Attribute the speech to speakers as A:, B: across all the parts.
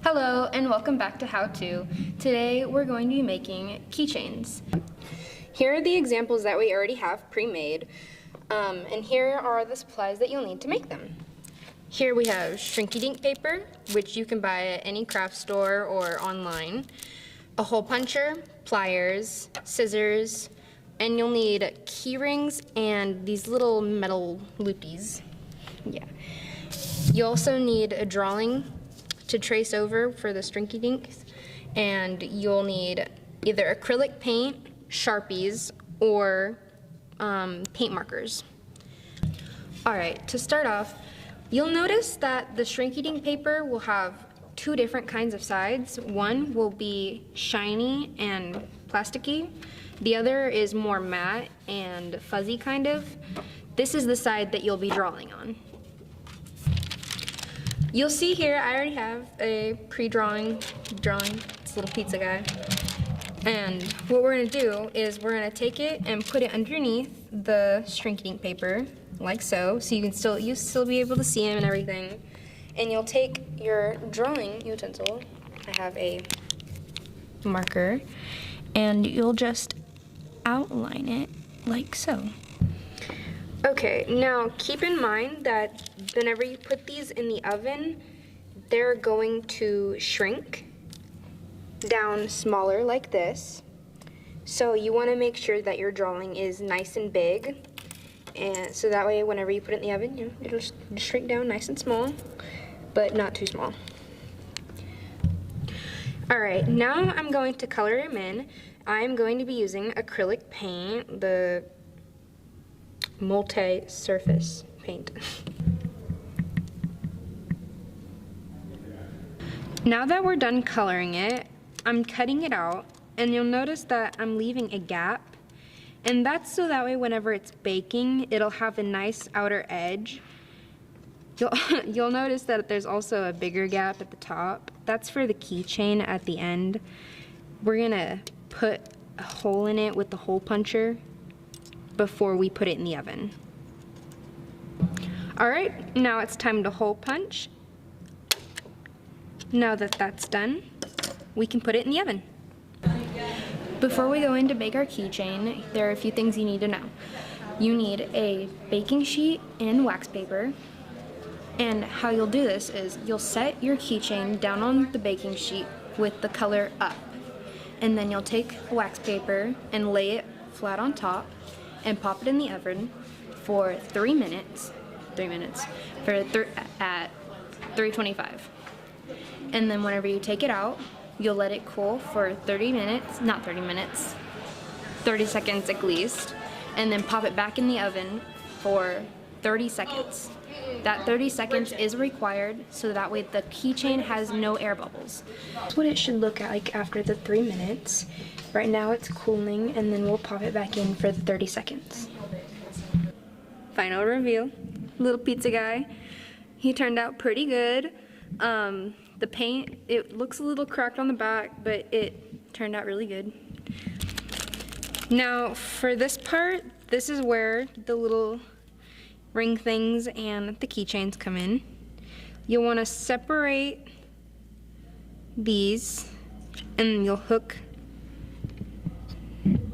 A: Hello and welcome back to How To. Today we're going to be making keychains. Here are the examples that we already have pre-made, and here are the supplies that you'll need to make them. Here we have shrinky dink paper, which you can buy at any craft store or online, a hole puncher, pliers, scissors, and you'll need key rings and these little metal loopies. Yeah. You also need a drawing to trace over for the shrinky dinks, and you'll need either acrylic paint, Sharpies, or paint markers. Alright, to start off, you'll notice that the shrinky dink paper will have two different kinds of sides. One will be shiny and plasticky. The other is more matte and fuzzy kind of. This is the side that you'll be drawing on. You'll see here I already have a pre-drawing this little pizza guy. And what we're gonna do is we're gonna take it and put it underneath the shrinky dink paper, like so you can still be able to see him and everything. And you'll take your drawing utensil, I have a marker, and you'll just outline it like so. Okay, now keep in mind that whenever you put these in the oven, they're going to shrink down smaller like this. So you want to make sure that your drawing is nice and big, and so that way whenever you put it in the oven, it'll shrink down nice and small, but not too small. Alright, now I'm going to color them in. I'm going to be using acrylic paint, the multi-surface paint. Now that we're done coloring it, I'm cutting it out, and you'll notice that I'm leaving a gap, and that's so that way whenever it's baking, it'll have a nice outer edge. You'll notice that there's also a bigger gap at the top. That's for the keychain at the end. We're gonna put a hole in it with the hole puncher before we put it in the oven. Alright, now it's time to hole punch. Now that that's done, we can put it in the oven. Before we go in to bake our keychain, there are a few things you need to know. You need a baking sheet and wax paper. And how you'll do this is you'll set your keychain down on the baking sheet with the color up. And then you'll take wax paper and lay it flat on top and pop it in the oven for 3 minutes. At 325. And then whenever you take it out, you'll let it cool for 30 seconds at least, and then pop it back in the oven for 30 seconds. That 30 seconds is required so that way the keychain has no air bubbles. That's what it should look like after the 3 minutes. Right now it's cooling, and then we'll pop it back in for the 30 seconds. Final reveal. Little pizza guy. He turned out pretty good. The paint, it looks a little cracked on the back, but it turned out really good. Now for this part, this is where the little ring things and the keychains come in. You'll want to separate these, and you'll hook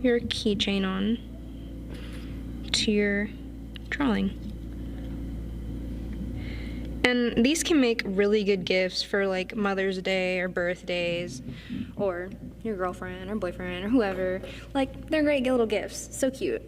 A: your keychain on to your drawing. And these can make really good gifts for like Mother's Day or birthdays, or your girlfriend or boyfriend or whoever. Like, they're great little gifts. So cute.